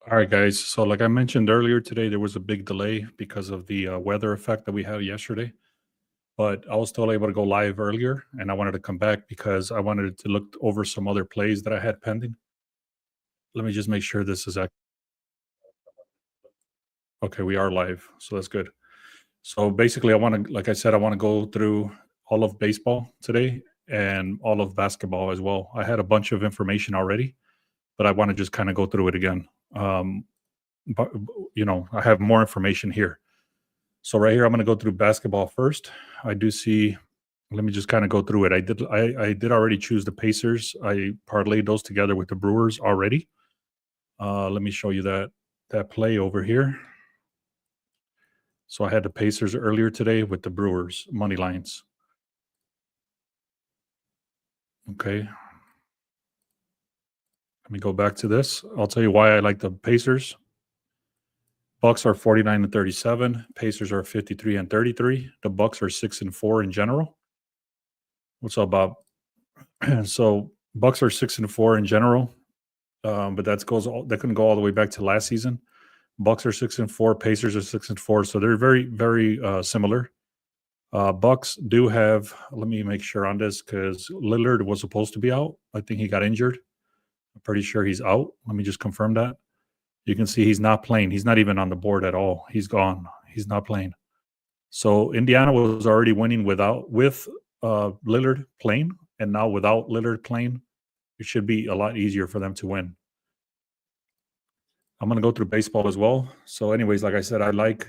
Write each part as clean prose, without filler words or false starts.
All right, guys. So, like I mentioned earlier today, there was a big delay because of the weather effect that we had yesterday. But I was still able to go live earlier, and I wanted to come back because I wanted to look over some other plays that I had pending. Let me just make sure this is okay. We are live, so that's good. So basically, I want to, like I said, I want to go through all of baseball today and all of basketball as well. I had a bunch of information already, but I want to just kind of go through it again. Um, but I have more information here. So right here, I'm going to go through basketball first. I do see. Let me just kind of go through it. I did already choose the Pacers. I parlayed those together with the Brewers already. Let me show you that play over here. So I had the Pacers earlier today with the Brewers money lines. Okay. Let me go back to this. I'll tell you why I like the Pacers. Bucks are 49 and 37. Pacers are 53 and 33. The Bucks are 6 and 4 in general. What's up, Bob? So Bucks are 6 and 4 in general. But that can go all the way back to last season. Bucks are 6 and 4, Pacers are 6 and 4, so they're very, very similar. Bucks do have. Let me make sure on this because Lillard was supposed to be out. I think he got injured. I'm pretty sure he's out. Let me just confirm that. You can see he's not playing. He's not even on the board at all. He's gone. He's not playing. So Indiana was already winning with Lillard playing, and now without Lillard playing, it should be a lot easier for them to win. I'm going to go through baseball as well. So, anyways, like I said, I like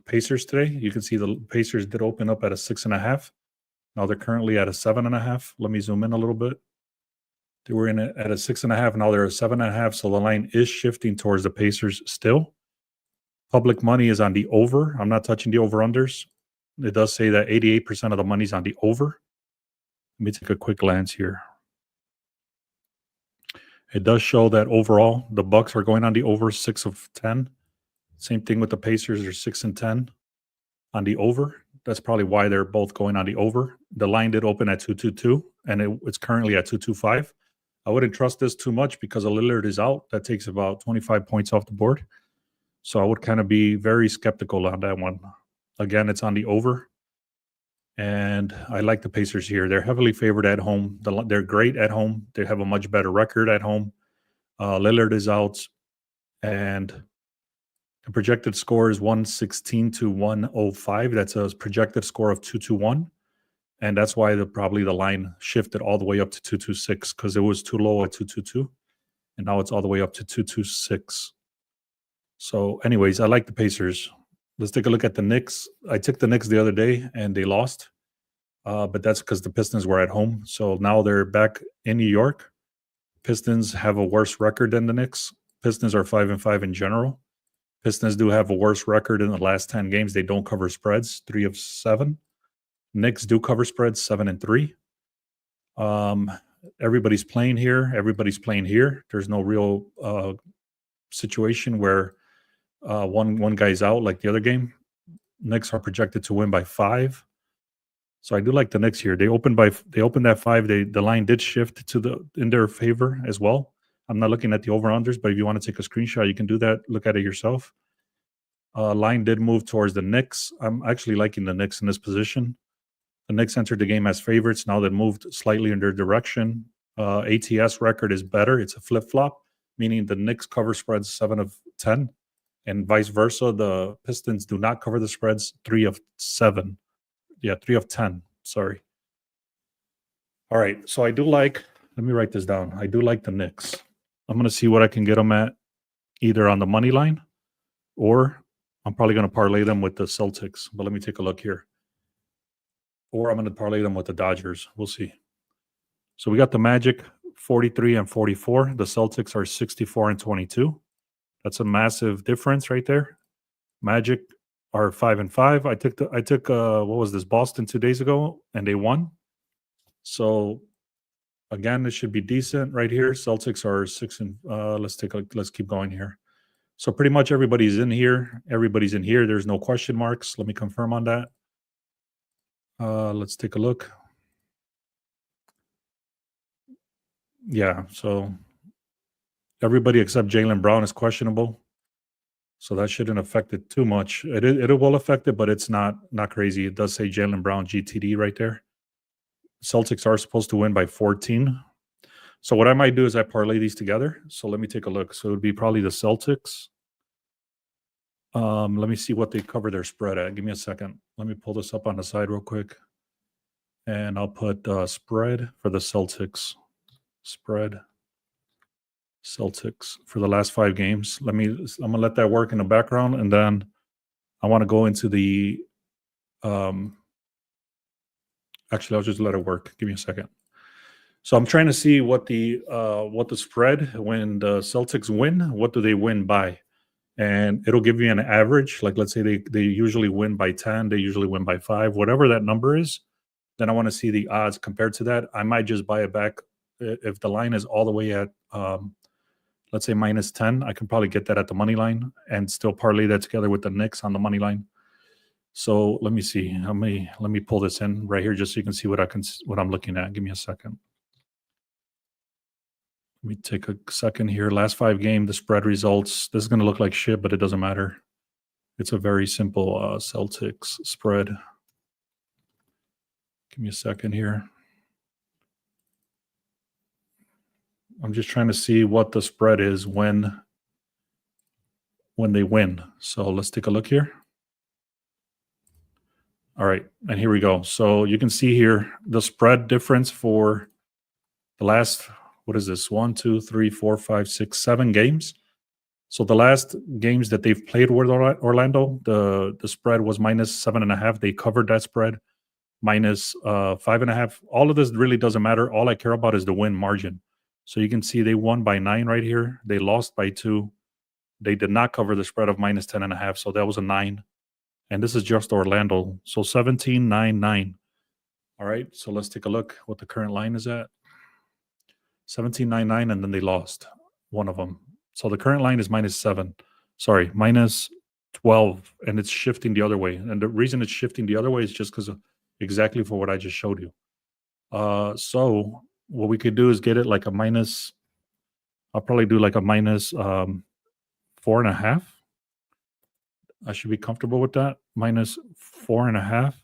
Pacers today. You can see the Pacers did open up at a 6.5. Now they're currently at a 7.5. Let me zoom in a little bit. They were at a 6.5. Now they're a 7.5. So the line is shifting towards the Pacers still. Public money is on the over. I'm not touching the over-unders. It does say that 88% of the money is on the over. Let me take a quick glance here. It does show that overall the Bucks are going on the over 6 of 10. Same thing with the Pacers. They're 6 and 10 on the over. That's probably why they're both going on the over. The line did open at 222, and it's currently at 225. I wouldn't trust this too much because Lillard is out. That takes about 25 points off the board. So I would kind of be very skeptical on that one. Again, it's on the over. And I like the Pacers here. They're heavily favored at home. They're great at home. They have a much better record at home. Lillard is out, and the projected score is 116 to 105. That's a projected score of 221. And that's why probably the line shifted all the way up to 226 because it was too low at 222. And now it's all the way up to 226. So, anyways, I like the Pacers. Let's take a look at the Knicks. I took the Knicks the other day and they lost. But that's because the Pistons were at home. So now they're back in New York. Pistons have a worse record than the Knicks. Pistons are 5 and 5 in general. Pistons do have a worse record in the last 10 games. They don't cover spreads, 3 of 7. Knicks do cover spreads, 7 and 3. Everybody's playing here. Everybody's playing here. There's no real situation where one guy's out like the other game. Knicks are projected to win by 5. So I do like the Knicks here. They opened at 5. The line did shift in their favor as well. I'm not looking at the over-unders, but if you want to take a screenshot, you can do that. Look at it yourself. Line did move towards the Knicks. I'm actually liking the Knicks in this position. The Knicks entered the game as favorites. Now they moved slightly in their direction. ATS record is better. It's a flip-flop, meaning the Knicks cover spreads 7 of 10, and vice versa. The Pistons do not cover the spreads 3 of 7. Yeah, 3 of 10. Sorry. All right. So let me write this down. I do like the Knicks. I'm going to see what I can get them at either on the money line or I'm probably going to parlay them with the Celtics. But let me take a look here. Or I'm going to parlay them with the Dodgers. We'll see. So we got the Magic 43 and 44. The Celtics are 64 and 22. That's a massive difference right there. Magic are 5 and 5. I took what was this, Boston 2 days ago, and they won. So again, this should be decent right here. Celtics are 6 and let's keep going here. So pretty much everybody's in here. Everybody's in here. There's no question marks. Let me confirm on that. Let's take a look. Yeah, so Everybody except Jaylen Brown is questionable, so that shouldn't affect it too much. It will affect it, but it's not crazy. It does say Jaylen Brown GTD right there. Celtics are supposed to win by 14. So what I might do is I parlay these together. So let me take a look. So it would be probably the Celtics. Let me see what they cover their spread at. Give me a second. Let me pull this up on the side real quick. And I'll put spread for the Celtics. Spread Celtics for the last 5 games. I'm gonna let that work in the background, and then I want to go into the actually I'll just let it work. Give me a second. So I'm trying to see what the spread when the Celtics win, what do they win by? And it'll give you an average. Like let's say they usually win by 10, they usually win by 5, whatever that number is. Then I want to see the odds compared to that. I might just buy it back if the line is all the way at let's say -10. I can probably get that at the money line and still parlay that together with the Knicks on the money line. So let me see. Let me pull this in right here just so you can see what I'm looking at. Give me a second. Let me take a second here. Last 5 game, the spread results. This is going to look like shit, but it doesn't matter. It's a very simple Celtics spread. Give me a second here. I'm just trying to see what the spread is when they win. So let's take a look here. All right, and here we go. So you can see here the spread difference for the last, what is this? 1, 2, 3, 4, 5, 6, 7 games. So the last games that they've played with Orlando, the spread was -7.5. They covered that spread. -5.5. All of this really doesn't matter. All I care about is the win margin. So you can see they won by 9 right here. They lost by 2. They did not cover the spread of -10.5. So that was a 9. And this is just Orlando. So 17, 9, 9. All right. So let's take a look what the current line is at. 17, 9, 9. And then they lost one of them. So the current line is -7. Sorry, -12. And it's shifting the other way. And the reason it's shifting the other way is just because of exactly for what I just showed you. So what we could do is get it like a minus. I'll probably do like a -4.5. I should be comfortable with that. -4.5.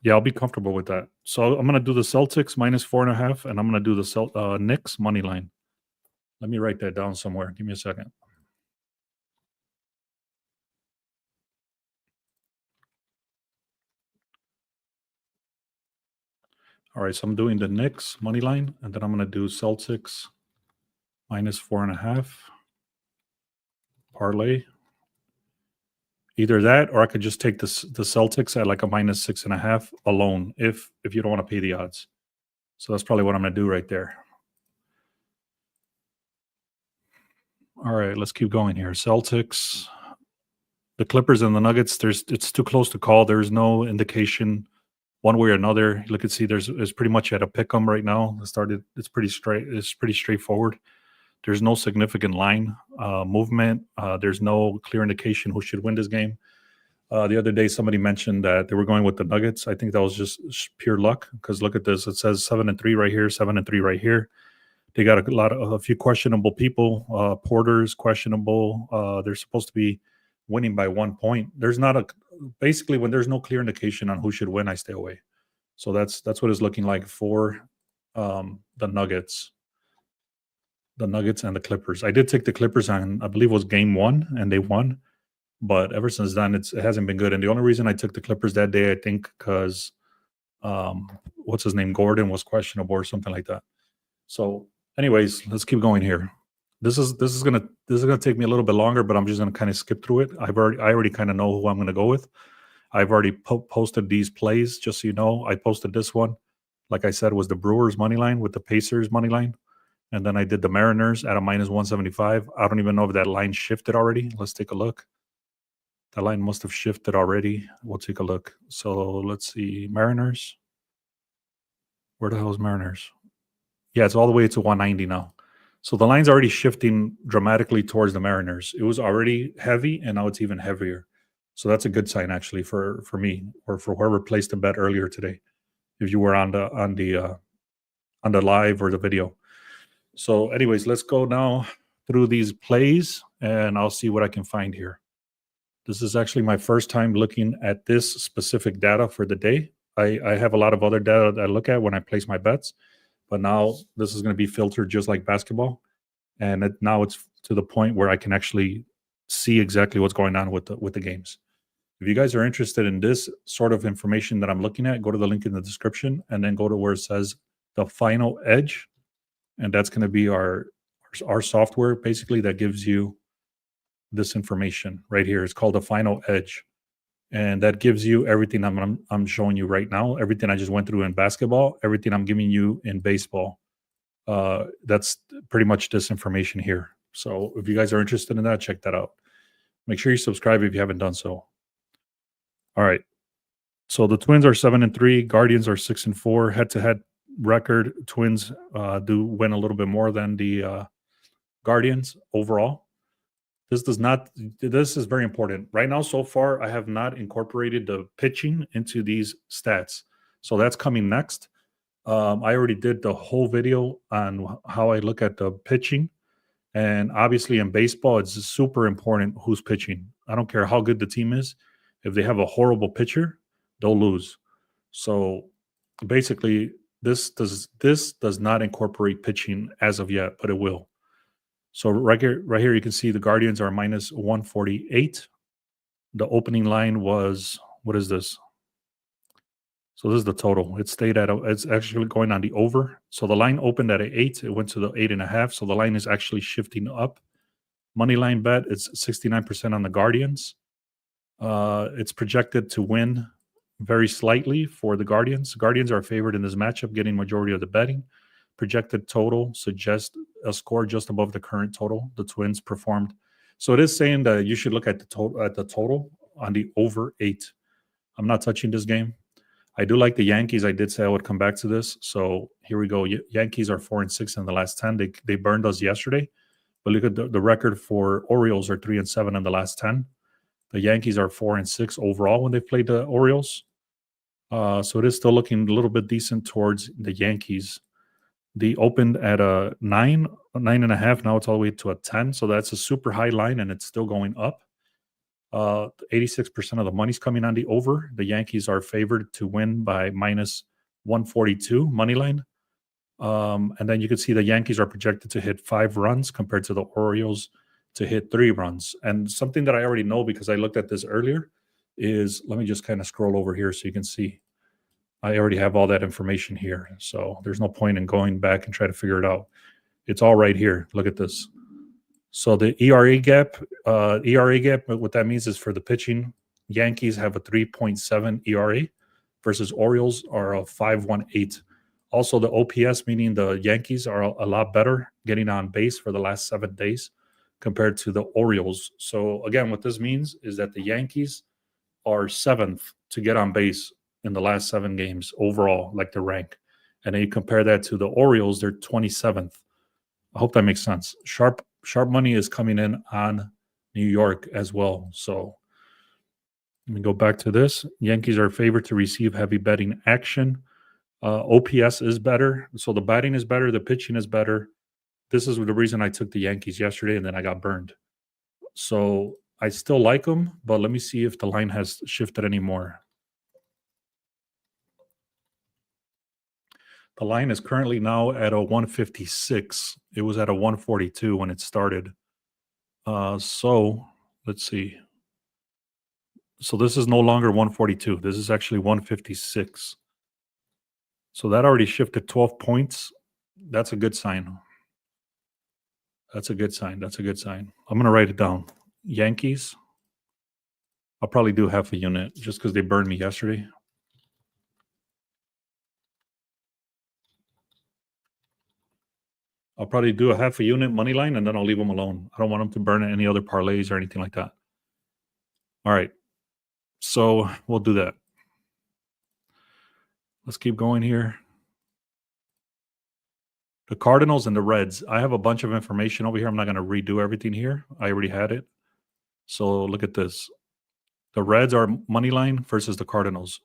Yeah, I'll be comfortable with that. So I'm going to do the Celtics -4.5, and I'm going to do the Knicks money line. Let me write that down somewhere. Give me a second. All right, so I'm doing the Knicks money line, and then I'm going to do Celtics -4.5 parlay. Either that, or I could just take the Celtics at like a -6.5 alone if you don't want to pay the odds. So that's probably what I'm going to do right there. All right, let's keep going here. Celtics, the Clippers and the Nuggets. It's too close to call. There's no indication one way or another. You can see it's pretty much at a pick 'em right now. It's pretty straight. It's pretty straightforward. There's no significant line movement. There's no clear indication who should win this game. The other day, somebody mentioned that they were going with the Nuggets. I think that was just pure luck because look at this. It says 7-3 right here, 7-3 right here. They got a few questionable people. Porter's questionable. They're supposed to be winning by 1 point. Basically when there's no clear indication on who should win, I stay away. So that's what it's looking like for the Nuggets. The Nuggets and the Clippers. I did take the Clippers on, I believe it was game 1, and they won. But ever since then, it hasn't been good. And the only reason I took the Clippers that day, I think, because what's his name, Gordon was questionable or something like that. So, anyways, let's keep going here. This is gonna take me a little bit longer, but I'm just gonna kind of skip through it. I already kind of know who I'm gonna go with. I've already posted these plays, just so you know. I posted this one, like I said, was the Brewers money line with the Pacers money line. And then I did the Mariners at a -175. I don't even know if that line shifted already. Let's take a look. That line must have shifted already. We'll take a look. So let's see. Mariners. Where the hell is Mariners? Yeah, it's all the way to 190 now. So the line's already shifting dramatically towards the Mariners. It was already heavy, and now it's even heavier. So that's a good sign, actually, for me or for whoever placed a bet earlier today. If you were on the live or the video. So, anyways, let's go now through these plays and I'll see what I can find here. This is actually my first time looking at this specific data for the day. I have a lot of other data that I look at when I place my bets, but now this is going to be filtered just like basketball. And now it's to the point where I can actually see exactly what's going on with the games. If you guys are interested in this sort of information that I'm looking at, go to the link in the description and then go to where it says the final edge. And that's going to be our software basically that gives you this information right here. It's called the final edge. And that gives you everything I'm showing you right now, everything I just went through in basketball, everything I'm giving you in baseball. That's pretty much this information here. So if you guys are interested in that, check that out. Make sure you subscribe if you haven't done so. All right. So the Twins are 7-3, Guardians are 6-4. Head-to-head record, Twins do win a little bit more than the Guardians overall. This is very important. Right now, so far, I have not incorporated the pitching into these stats. So that's coming next. I already did the whole video on how I look at the pitching. And obviously in baseball, it's super important who's pitching. I don't care how good the team is. If they have a horrible pitcher, they'll lose. So basically, this does not incorporate pitching as of yet, but it will. So right here, you can see the Guardians are minus 148. The opening line was, what is this? So this is the total. It stayed at, it's actually going on the over. So the line opened at 8. It went to the 8.5. So the line is actually shifting up. Money line bet, it's 69% on the Guardians. It's projected to win very slightly for the Guardians. Guardians are favored in this matchup, getting majority of the betting. Projected total suggests a score just above the current total. The Twins performed. So it is saying that you should look at the total on the over 8. I'm not touching this game. I do like the Yankees. I did say I would come back to this. So here we go. Yankees are 4-6 in the last 10. They burned us yesterday. But look at the record for Orioles are 3-7 in the last 10. The Yankees are 4-6 overall when they played the Orioles. So it is still looking a little bit decent towards the Yankees. They opened at a 9.5. Now it's all the way to a 10. So that's a super high line, and it's still going up. 86% of the money's coming on the over. The Yankees are favored to win by minus 142 money line. And then you can see the Yankees are projected to hit 5 runs compared to the Orioles to hit 3 runs. And something that I already know because I looked at this earlier is, let me just kind of scroll over here so you can see. I already have all that information here. So there's no point in going back and try to figure it out. It's all right here. Look at this. So the ERA gap, what that means is for the pitching, Yankees have a 3.7 ERA versus Orioles are a 5.18. Also, the OPS, meaning the Yankees are a lot better getting on base for the last 7 days compared to the Orioles. So again, what this means is that the Yankees are 7th to get on base in the last 7 games overall, like the rank. And then you compare that to the Orioles, they're 27th. I hope that makes sense. Sharp money is coming in on New York as well. So let me go back to this. Yankees are favored to receive heavy betting action. OPS is better. So the batting is better. The pitching is better. This is the reason I took the Yankees yesterday, and then I got burned. So I still like them, but let me see if the line has shifted anymore. The line is currently now at a 156. It was at a 142 when it started. So let's see. So this is no longer 142. This is actually 156. So that already shifted 12 points. That's a good sign. That's a good sign. That's a good sign. I'm going to write it down. Yankees. I'll probably do half a unit just because they burned me yesterday. I'll probably do a half a unit money line, and then I'll leave them alone. I don't want them to burn any other parlays or anything like that. All right. So we'll do that. Let's keep going here. The Cardinals and the Reds. I have a bunch of information over here. I'm not going to redo everything here. I already had it. So look at this. The Reds are money line versus the Cardinals.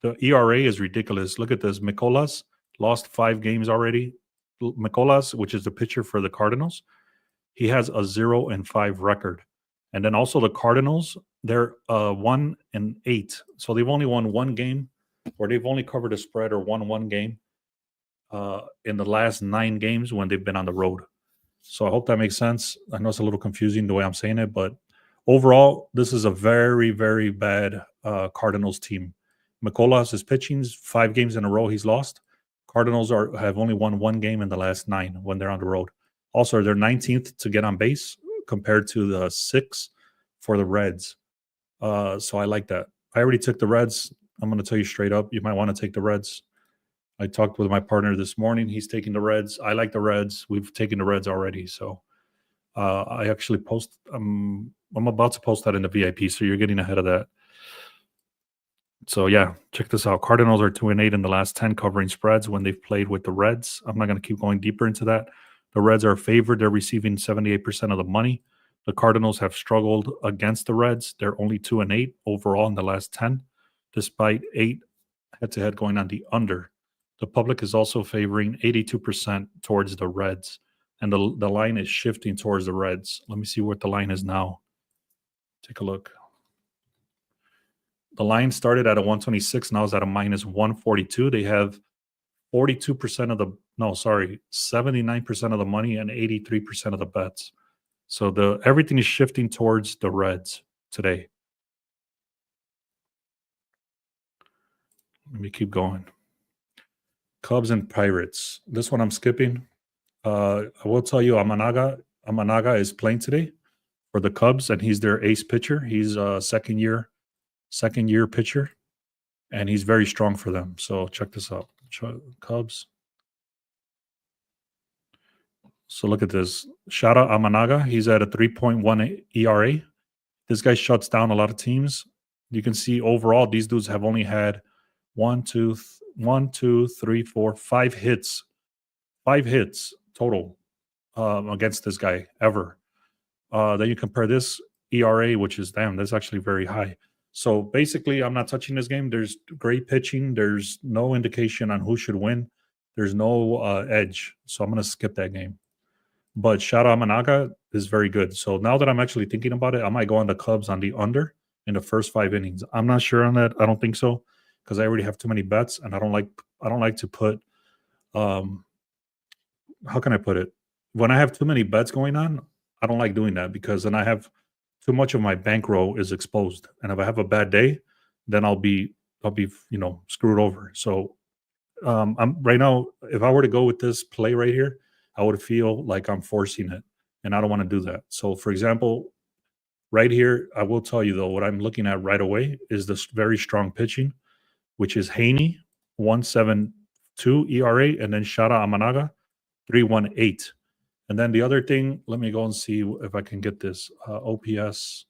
The ERA is ridiculous. Look at this. Mikolas lost 5 games already. Mikolas, which is the pitcher for the Cardinals, he has a 0-5 record. And then also the Cardinals, they're 1-8. So they've only won one game, or they've only covered a spread or won one game in the last 9 games when they've been on the road. So I hope that makes sense. I know it's a little confusing the way I'm saying it, but overall, this is a very, very bad Cardinals team. Mikolas is pitching 5 games in a row he's lost. Cardinals have only won one game in the last 9 when they're on the road. Also, they're 19th to get on base compared to the 6th for the Reds. So I like that. I already took the Reds. I'm going to tell you straight up, you might want to take the Reds. I talked with my partner this morning. He's taking the Reds. I like the Reds. We've taken the Reds already. So I actually I'm about to post that in the VIP, so you're getting ahead of that. So yeah, check this out. Cardinals are 2-8 in the last 10 covering spreads when they've played with the Reds. I'm not going to keep going deeper into that. The Reds are favored. They're receiving 78% of the money. The Cardinals have struggled against the Reds. They're only 2-8 overall in the last 10, despite 8 head-to-head going on the under. The public is also favoring 82% towards the Reds, and the line is shifting towards the Reds. Let me see what the line is now. Take a look. The line started at a 126. Now it's at a minus 142. They have 42% of the, 79% of the money and 83% of the bets. So everything is shifting towards the Reds today. Let me keep going. Cubs and Pirates. This one I'm skipping. I will tell you, Amanaga is playing today for the Cubs, and he's their ace pitcher. He's a second year pitcher, and he's very strong for them. So check this out. Cubs. So look at this. Shara Amanaga, he's at a 3.1 ERA. This guy shuts down a lot of teams. You can see overall, these dudes have only had 5 hits. 5 hits total against this guy ever. Then you compare this ERA, which is, that's actually very high. So basically, I'm not touching this game. There's great pitching. There's no indication on who should win. There's no edge. So I'm going to skip that game. But Shara Amanaga is very good. So now that I'm actually thinking about it, I might go on the Cubs on the under in the first 5 innings. I'm not sure on that. I don't think so, because I already have too many bets, and I don't like to put how can I put it? When I have too many bets going on, I don't like doing that, because then I have too much of my bankroll is exposed. And if I have a bad day, then I'll be screwed over. So I'm right now, if I were to go with this play right here, I would feel like I'm forcing it, and I don't want to do that. So for example, right here, I will tell you though, what I'm looking at right away is this very strong pitching, which is Haney, 1.72 ERA, and then Shara Amanaga, 3.18. And then the other thing, let me go and see if I can get this OPS.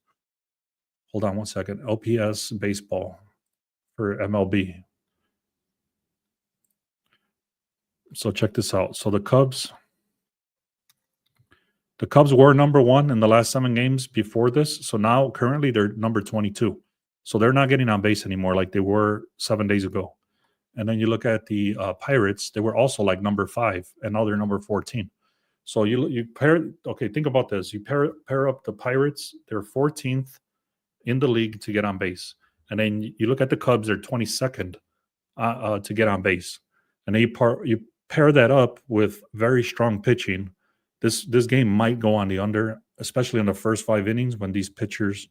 Hold on one second. OPS baseball for MLB. So check this out. So the Cubs were number 1 in the last 7 games before this. So now currently they're number 22. So they're not getting on base anymore like they were 7 days ago. And then you look at the Pirates, they were also like number 5, and now they're number 14. So you think about this. You pair up the Pirates, they're 14th in the league to get on base. And then you look at the Cubs, they're 22nd to get on base. And then you pair that up with very strong pitching. This game might go on the under, especially in the first 5 innings when these pitchers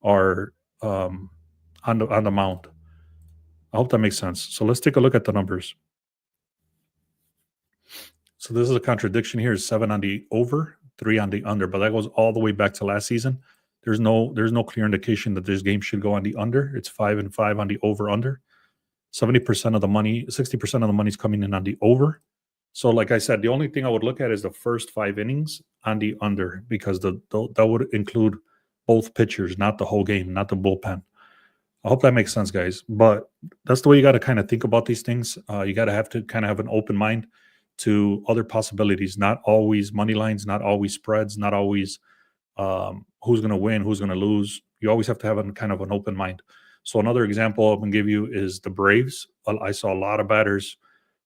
are on the mound. I hope that makes sense. So let's take a look at the numbers. So this is a contradiction here. 7 on the over, 3 on the under, but that goes all the way back to last season. There's no clear indication that this game should go on the under. It's 5-5 on the over under. 70% of the money, 60% of the money is coming in on the over. So like I said, the only thing I would look at is the first 5 innings on the under, because that would include both pitchers, not the whole game, not the bullpen. I hope that makes sense, guys. But that's the way you got to kind of think about these things. You got to have an open mind to other possibilities, not always money lines, not always spreads, not always who's going to win, who's going to lose. You always have to have kind of an open mind. So another example I'm going to give you is the Braves. I saw a lot of batters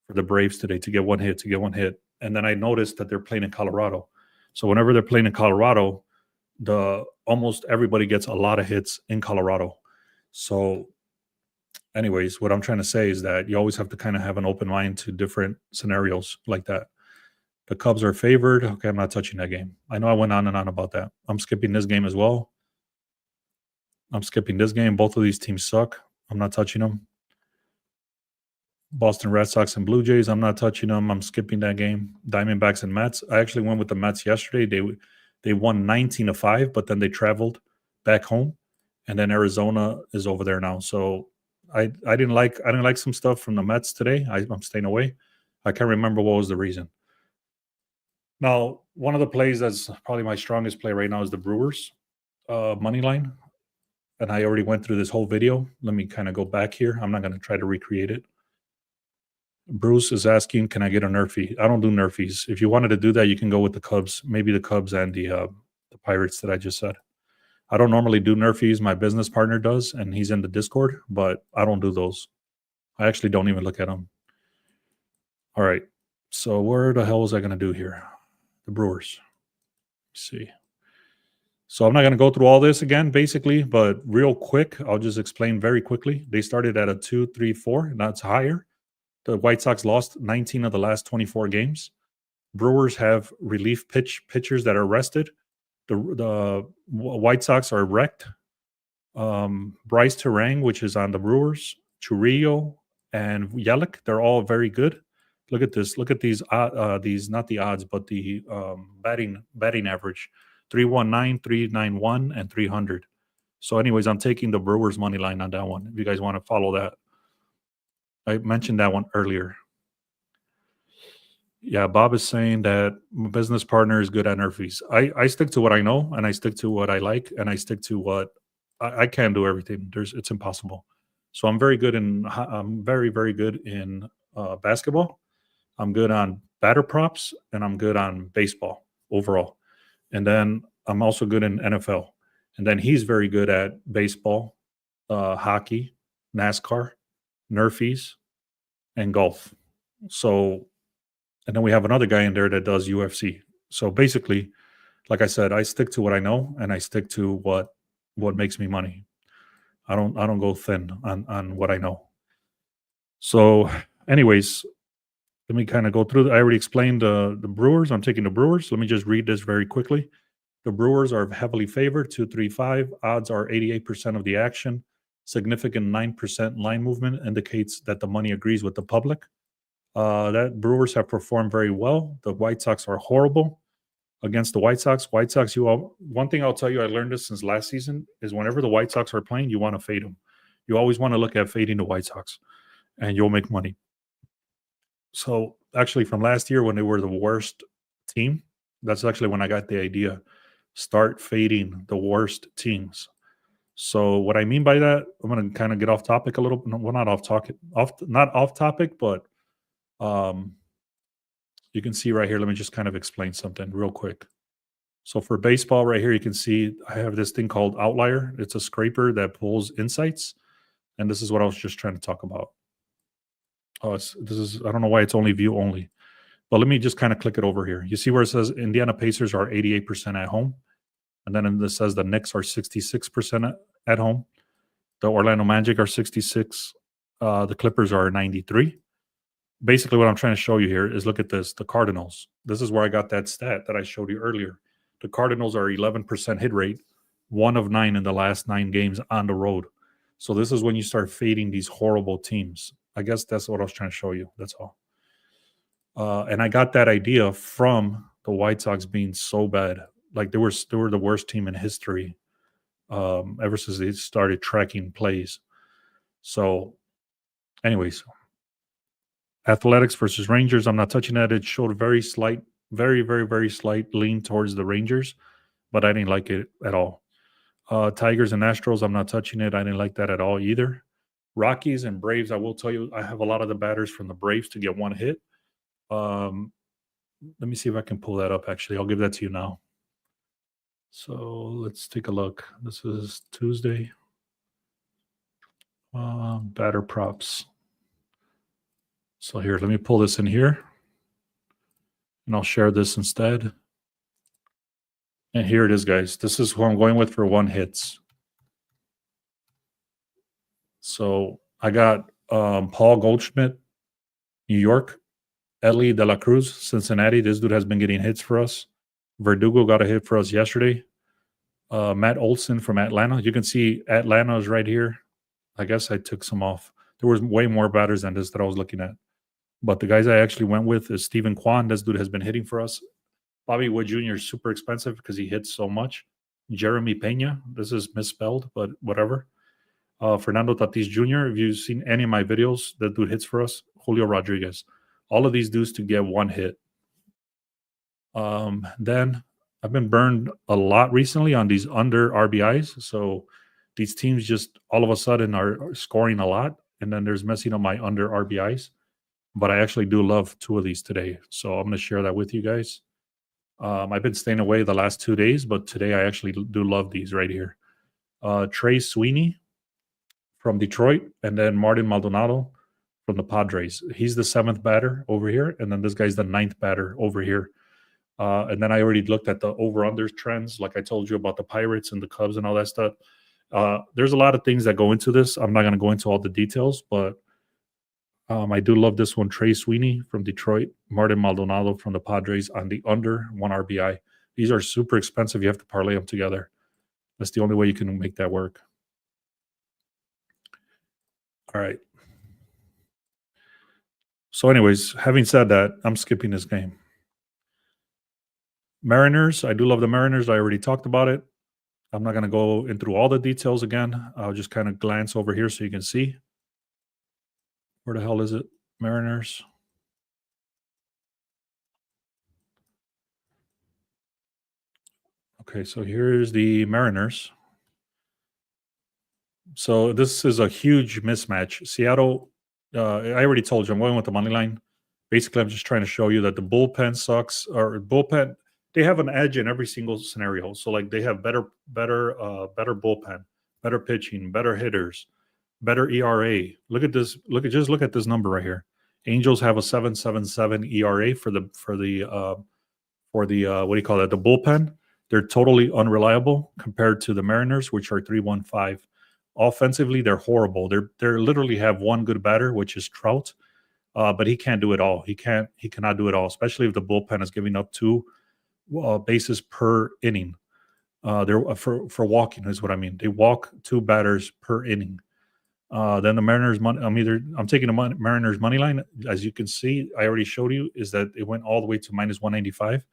for the Braves today to get one hit. and then I noticed that they're playing in Colorado. So whenever they're playing in Colorado, the almost everybody gets a lot of hits in Colorado. So, anyways, what I'm trying to say is that you always have to kind of have an open mind to different scenarios like that. The Cubs are favored. Okay, I'm not touching that game. I know I went on and on about that. I'm skipping this game as well. I'm skipping this game. Both of these teams suck. I'm not touching them. Boston Red Sox and Blue Jays, I'm not touching them. I'm skipping that game. Diamondbacks and Mets. I actually went with the Mets yesterday. They won 19-5, but then they traveled back home, and then Arizona is over there now. So I didn't like some stuff from the Mets today. I'm staying away. I can't remember what was the reason. Now, one of the plays that's probably my strongest play right now is the Brewers money line, and I already went through this whole video. Let me kind of go back here. I'm not going to try to recreate it. Bruce is asking, can I get a Nerfie? I don't do Nerfies. If you wanted to do that, you can go with the Cubs, maybe the Cubs and the Pirates that I just said. I don't normally do Nerfies. My business partner does, and he's in the Discord, but I don't do those. I actually don't even look at them. All right. So where the hell was I going to do here? The Brewers. Let's see. So I'm not going to go through all this again, basically, but real quick, I'll just explain very quickly. They started at a 2-3-4, and that's higher. The White Sox lost 19 of the last 24 games. Brewers have relief pitchers that are rested. The White Sox are wrecked. Bryce Terang, which is on the Brewers, Churillo, and Yelich, they're all very good. Look at this. Look at these not the odds, but the batting average. 319, 391, and 300. So anyways, I'm taking the Brewers money line on that one. If you guys want to follow that. I mentioned that one earlier. Yeah, Bob is saying that my business partner is good at Nerfies. I stick to what I know, and I stick to what I like, and I stick to what I can't do everything. It's impossible. So I'm very very good in basketball. I'm good on batter props, and I'm good on baseball overall. And then I'm also good in NFL. And then he's very good at baseball, hockey, NASCAR, Nerfies, and golf. So, and then we have another guy in there that does UFC. So basically, like I said, I stick to what I know, and I stick to what makes me money. I don't go thin on what I know. So, anyways, let me kind of go through. I already explained the Brewers. I'm taking the Brewers. Let me just read this very quickly. The Brewers are heavily favored, 2-3-5. Odds are 88% of the action. Significant 9% line movement indicates that the money agrees with the public. That Brewers have performed very well. The White Sox are horrible against the White Sox. One thing I'll tell you, I learned this since last season, is whenever the White Sox are playing, you want to fade them. You always want to look at fading the White Sox, and you'll make money. So actually, from last year when they were the worst team, that's actually when I got the idea. Start fading the worst teams. So what I mean by that, I'm going to kind of get off topic a little. Well, not off topic, but you can see right here. Let me just kind of explain something real quick. So for baseball right here, you can see I have this thing called Outlier. It's a scraper that pulls insights. And this is what I was just trying to talk about. I don't know why it's only view only. But let me just kind of click it over here. You see where it says Indiana Pacers are 88% at home. And then it says the Knicks are 66% at home. The Orlando Magic are 66. The Clippers are 93. Basically, what I'm trying to show you here is look at this. The Cardinals. This is where I got that stat that I showed you earlier. The Cardinals are 11% hit rate, 1 of 9 in the last 9 games on the road. So this is when you start fading these horrible teams. I guess that's what I was trying to show you. That's all. And I got that idea from the White Sox being so bad. Like they were the worst team in history ever since they started tracking plays. So, anyways, Athletics versus Rangers. I'm not touching that. It showed a very slight, very, very, very slight lean towards the Rangers, but I didn't like it at all. Tigers and Astros. I'm not touching it. I didn't like that at all either. Rockies and Braves. I will tell you, I have a lot of the batters from the Braves to get one hit. Let me see if I can pull that up. Actually, I'll give that to you now. So let's take a look. This is Tuesday. Batter props. So here, let me pull this in here. and I'll share this instead. And here it is, guys. This is who I'm going with for one hits. So I got Paul Goldschmidt, New York. Ellie De La Cruz, Cincinnati. This dude has been getting hits for us. Verdugo got a hit for us yesterday. Matt Olson from Atlanta. You can see Atlanta is right here. I guess I took some off. There was way more batters than this that I was looking at. But the guys I actually went with is Stephen Kwan. This dude has been hitting for us. Bobby Wood Jr. is super expensive because he hits so much. Jeremy Pena. This is misspelled, but whatever. Fernando Tatis Jr. If you've seen any of my videos, that dude hits for us. Julio Rodriguez. All of these dudes to get one hit. Then I've been burned a lot recently on these under RBIs. So these teams just all of a sudden are scoring a lot, and then there's messing up my under RBIs. But I actually do love two of these today. So I'm going to share that with you guys. I've been staying away the last 2 days, but today I actually do love these right here. Trey Sweeney from Detroit, and then Martin Maldonado from the Padres. He's the 7th batter over here, and then this guy's the 9th batter over here. And then I already looked at the over-under trends, like I told you about the Pirates and the Cubs and all that stuff. There's a lot of things that go into this. I'm not going to go into all the details, but I do love this one. Trey Sweeney from Detroit, Martin Maldonado from the Padres on the under 1 RBI. These are super expensive. You have to parlay them together. That's the only way you can make that work. All right. So anyways, having said that, I'm skipping this game. Mariners, I do love the Mariners. I already talked about it. I'm not going to go into all the details again. I'll just kind of glance over here so you can see. Where the hell is it? Mariners. Okay, so here's the Mariners. So this is a huge mismatch. Seattle, I already told you, I'm going with the money line. Basically, I'm just trying to show you that the bullpen sucks, or bullpen, they have an edge in every single scenario. So like they have better bullpen, better pitching, better hitters, better ERA. Look at this. Look at this number right here. Angels have a 7.77 ERA for the what do you call that? The bullpen. They're totally unreliable compared to the Mariners, which are 3.15. Offensively, they're horrible. They literally have one good batter, which is Trout, but he can't do it all. He cannot do it all, especially if the bullpen is giving up 2 bases per inning. They're for walking is what I mean. They walk 2 batters per inning. Then the Mariners I'm taking the Mariners money line. As you can see, I already showed you is that it went all the way to minus 195.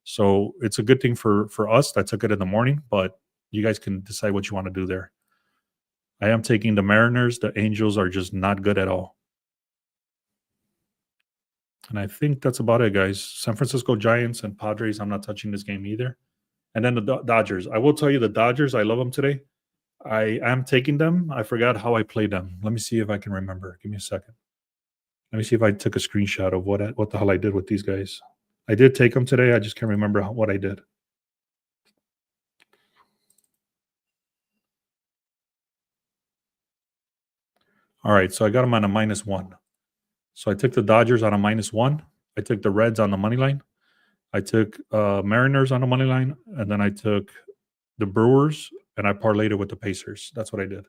So it's a good thing for us that took it in the morning, but you guys can decide what you want to do there. I am taking the Mariners. The Angels are just not good at all. And I think that's about it, guys. San Francisco Giants and Padres, I'm not touching this game either. And then the Dodgers. I will tell you the Dodgers, I love them today. I am taking them. I forgot how I played them. Let me see if I can remember. Give me a second. Let me see if I took a screenshot of what the hell I did with these guys. I did take them today. I just can't remember what I did. All right, so I got them on a -1. So I took the Dodgers on a -1. I took the Reds on the money line. I took Mariners on the money line, and then I took the Brewers, and I parlayed it with the Pacers. That's what I did.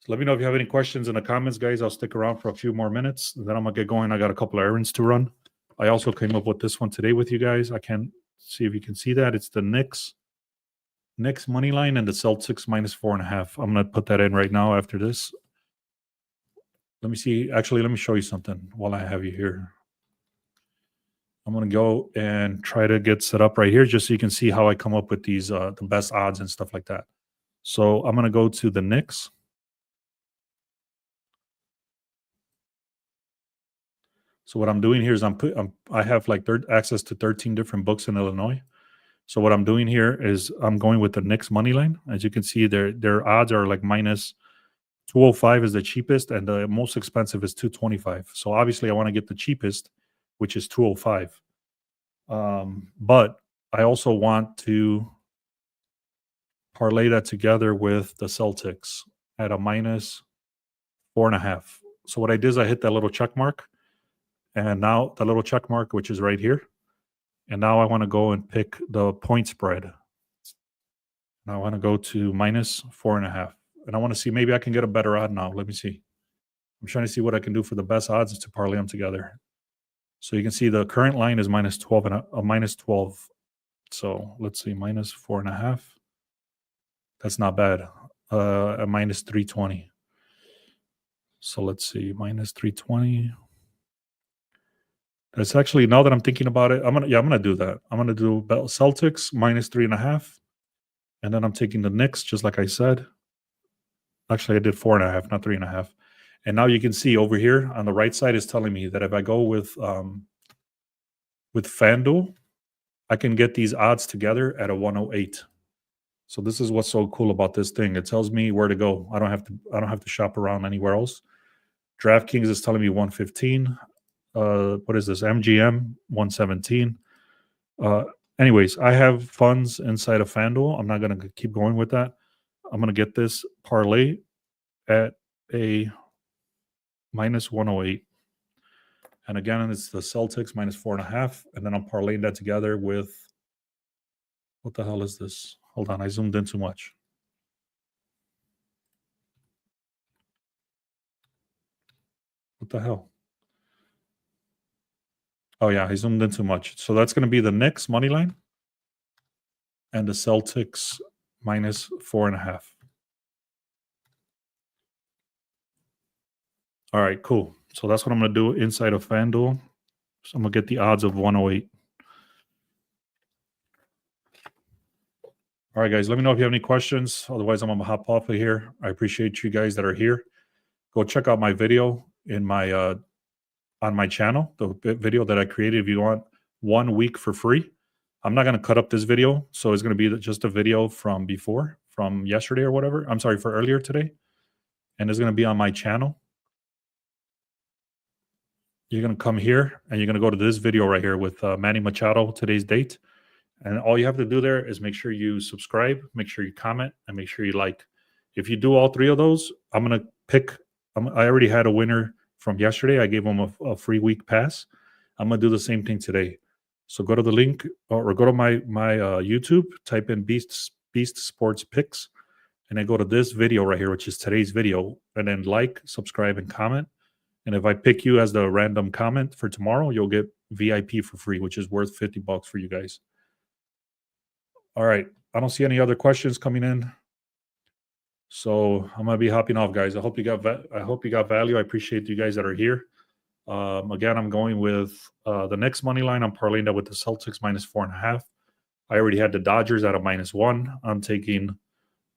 So let me know if you have any questions in the comments, guys. I'll stick around for a few more minutes. Then I'm going to get going. I got a couple of errands to run. I also came up with this one today with you guys. I can't see if you can see that. It's the Knicks money line and the Celtics -4.5. I'm going to put that in right now after this. Let me see. Actually, let me show you something while I have you here. I'm going to go and try to get set up right here just so you can see how I come up with these, the best odds and stuff like that. So I'm going to go to the Knicks. So what I'm doing here is I have like access to 13 different books in Illinois. So what I'm doing here is I'm going with the Knicks money line. As you can see, their odds are like -205 is the cheapest, and the most expensive is 225. So obviously, I want to get the cheapest, which is 205. But I also want to parlay that together with the Celtics at a -4.5. So what I did is I hit that little check mark, And now the little check mark, which is right here. And now I want to go and pick the point spread. Now I want to go to -4.5. And I want to see, maybe I can get a better odd now. Let me see. I'm trying to see what I can do for the best odds to parlay them together. So you can see the current line is -12 and -12. So let's see, -4.5. That's not bad. At -320. So let's see, -320. That's actually, now that I'm thinking about it, I'm gonna do that. I'm gonna do Celtics -3.5, and then I'm taking the Knicks, just like I said. Actually, I did 4.5, not 3.5. And now you can see over here on the right side is telling me that if I go with FanDuel, I can get these odds together at a 108. So this is what's so cool about this thing. It tells me where to go. I don't have to shop around anywhere else. DraftKings is telling me 115. What is this? MGM 117. Anyways, I have funds inside of FanDuel. I'm not going to keep going with that. I'm going to get this parlay at a -108. And again, it's the Celtics -4.5. And then I'm parlaying that together with, what the hell is this? Hold on, I zoomed in too much. What the hell? Oh yeah, I zoomed in too much. So that's going to be the Knicks money line and the Celtics -4.5. All right, cool. So that's what I'm going to do inside of FanDuel. So I'm going to get the odds of 108. All right, guys, let me know if you have any questions. Otherwise, I'm going to hop off of here. I appreciate you guys that are here. Go check out my video in my on my channel, the video that I created. If you want 1 week for free, I'm not going to cut up this video. So it's going to be just a video from before, from yesterday or whatever. I'm sorry, for earlier today. And it's going to be on my channel. You're going to come here and you're going to go to this video right here with Manny Machado, today's date. And all you have to do there is make sure you subscribe, make sure you comment, and make sure you like. If you do all three of those, I'm going to pick. I already had a winner from yesterday. I gave him a free week pass. I'm going to do the same thing today. So go to the link or go to my YouTube, type in Beast Sports Picks, and then go to this video right here, which is today's video, and then like, subscribe, and comment. And if I pick you as the random comment for tomorrow, you'll get VIP for free, which is worth $50 for you guys. All right. I don't see any other questions coming in. So I'm gonna be hopping off, guys. I hope you got value. I appreciate you guys that are here. Again, I'm going with the next money line. I'm parlaying that with the Celtics -4.5. I already had the Dodgers at a -1. I'm taking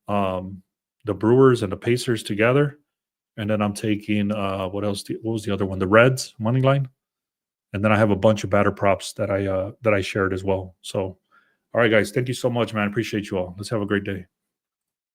the Brewers and the Pacers together. And then I'm taking what else? What was the other one? The Reds money line. And then I have a bunch of batter props that I shared as well. So, all right, guys, thank you so much, man. Appreciate you all. Let's have a great day.